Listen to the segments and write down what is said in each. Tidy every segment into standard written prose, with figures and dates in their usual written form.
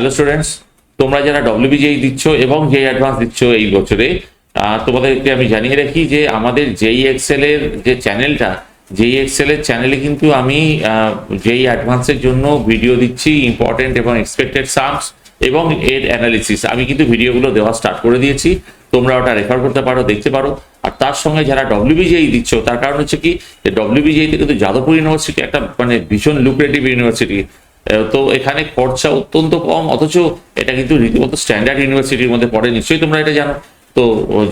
Hello students, তোমরা যারা WBJEE দিচ্ছ এবং জেই অ্যাডভান্স দিচ্ছ এই বছরে, তোমাদেরকে আমি জানিয়ে রাখি যে আমাদের জেই এক্সেল এর যে চ্যানেলটা, জেই এক্সেল এর চ্যানেলে কিন্তু আমি জেই অ্যাডভান্সের জন্য ভিডিও দিচ্ছি, ইম্পর্টেন্ট এবং এক্সপেক্টেড সামস এবং এর অ্যানালিসিস আমি কিন্তু ভিডিওগুলো দেওয়া স্টার্ট করে দিয়েছি। তোমরা ওটা রেফার করতে পারো, দেখতে পারো। আর তার সঙ্গে যারা ডব্লিউবিজেই দিচ্ছ, তার কারণ হচ্ছে কি, যে ডব্লিউবিজেইতে কিন্তু যাদবপুর ইউনিভার্সিটি একটা মানে ভীষণ লুক্রেটিভ ইউনিভার্সিটি। তো এখানে খরচা অত্যন্ত কম, অথচ এটা কিন্তু রীতিমতো স্ট্যান্ডার্ড ইউনিভার্সিটির মধ্যে পড়ে, নিশ্চয়ই তোমরা এটা জানো। তো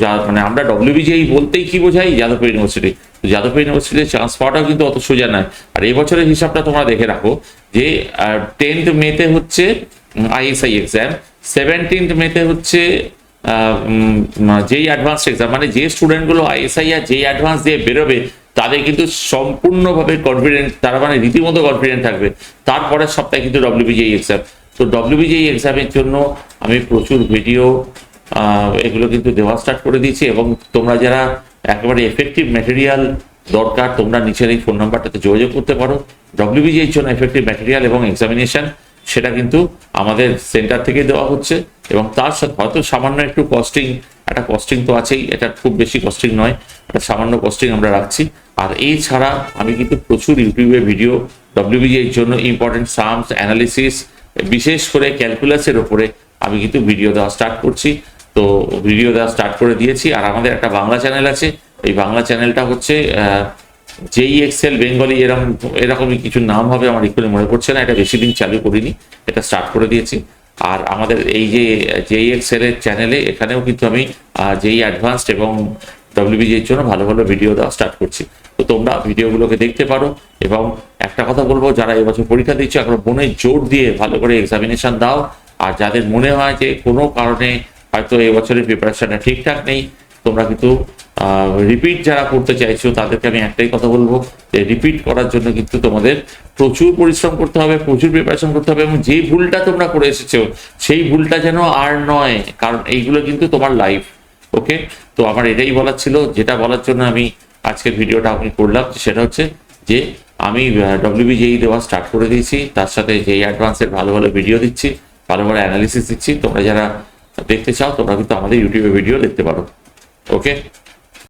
যা মানে আমরা ডব্লিউবিজেই বলতেই কি বোঝাই, যাদবপুর ইউনিভার্সিটি। তো যাদবপুর ইউনিভার্সিটিতে চান্স পাওয়াটাও কিন্তু অত সোজা নয়। আর এই বছরের হিসাবটা তোমরা দেখে রাখো যে 10th মেতে হচ্ছে আইএসআই এক্সাম, 17th মেতে হচ্ছে জেই অ্যাডভান্স এক্সাম। মানে যে স্টুডেন্টগুলো আইএসআই আর জেই অ্যাডভান্স দিয়ে বেরোবে তাদের কিন্তু সম্পূর্ণভাবে কনফিডেন্ট, তারা মানে রীতিমতো কনফিডেন্ট থাকবে। তারপরের সপ্তাহে কিন্তু ডব্লিউবিজেই এক্সাম। তো ডব্লিউবিজেই এক্সামের জন্য আমি প্রচুর ভিডিও এগুলো কিন্তু দেওয়া স্টার্ট করে দিয়েছি। এবং তোমরা যারা একেবারে এফেক্টিভ ম্যাটেরিয়াল দরকার, তোমরা নিচের এই ফোন নাম্বারটাতে যোগাযোগ করতে পারো। ডব্লিউবিজের জন্য এফেক্টিভ ম্যাটেরিয়াল এবং এক্সামিনেশন সেটা কিন্তু আমাদের সেন্টার থেকে দেওয়া হচ্ছে। এবং তার সাথে হয়তো সামান্য একটু কস্টিং, একটা কস্টিং তো আছেই, এটা খুব বেশি কস্টিং নয়, একটা সামান্য কস্টিং আমরা রাখছি। আর এই ছাড়া আমি কিন্তু প্রচুর ইউটিউবে ভিডিও ডব্লিউবিজের জন্য ইম্পর্টেন্ট সামস অ্যানালিসিস, বিশেষ করে ক্যালকুলাসের ওপরে আমি কিন্তু ভিডিও দেওয়া স্টার্ট করছি। তো ভিডিও দেওয়া স্টার্ট করে দিয়েছি। আর আমাদের একটা বাংলা চ্যানেল আছে, এই বাংলা চ্যানেলটা হচ্ছে জেই এক্সেল বেঙ্গলি, এরকমই কিছু নাম হবে, আমার এক্ষুনি মনে পড়ছে না। এটা বেশি দিন চালু করিনি, এটা স্টার্ট করে দিয়েছি। আর আমাদের এই যে জেই এক্সেল এর চ্যানেলে, এখানেও কিন্তু আমি জেই অ্যাডভান্সড এবং ডব্লিউবিজের জন্য ভালো ভালো ভিডিও দেওয়া স্টার্ট করছি। তো তোমরা ভিডিওগুলোকে দেখতে পারো। এবং একটা কথা বলবো, যারা এবছর পরীক্ষা দিচ্ছ, এখন মনে জোর দিয়ে ভালো করে এক্সামিনেশন দাও। আর যাদের মনে হয় যে কোনো কারণে হয়তো এবছরের প্রিপারেশনটা ঠিকঠাক নেই, তোমরা কিন্তু রিপিট যারা করতে চাইছো তাদেরকে আমি একটাই কথা বলবো, যে রিপিট করার জন্য কিন্তু তোমাদের প্রচুর পরিশ্রম করতে হবে, প্রচুর প্রিপারেশন করতে হবে। এবং যে ভুলটা তোমরা করে এসেছো সেই ভুলটা যেন আর নয়, কারণ এইগুলো কিন্তু তোমার লাইফ। ওকে, তো আমার এটাই বলার ছিল, যেটা বলার জন্য আমি আজকের ভিডিওটা আমি করলাম। সেটা হচ্ছে যে আমি ডব্লিউবিজেই দেওয়া স্টার্ট করে দিয়েছি, তার সাথে জেই অ্যাডভান্সের ভালো ভালো ভিডিও দিচ্ছি, ভালো ভালো অ্যানালিসিস দিচ্ছি। তোমরা যারা দেখতে চাও তোমরা কিন্তু আমাদের ইউটিউবে ভিডিও দেখতে পারো। ওকে।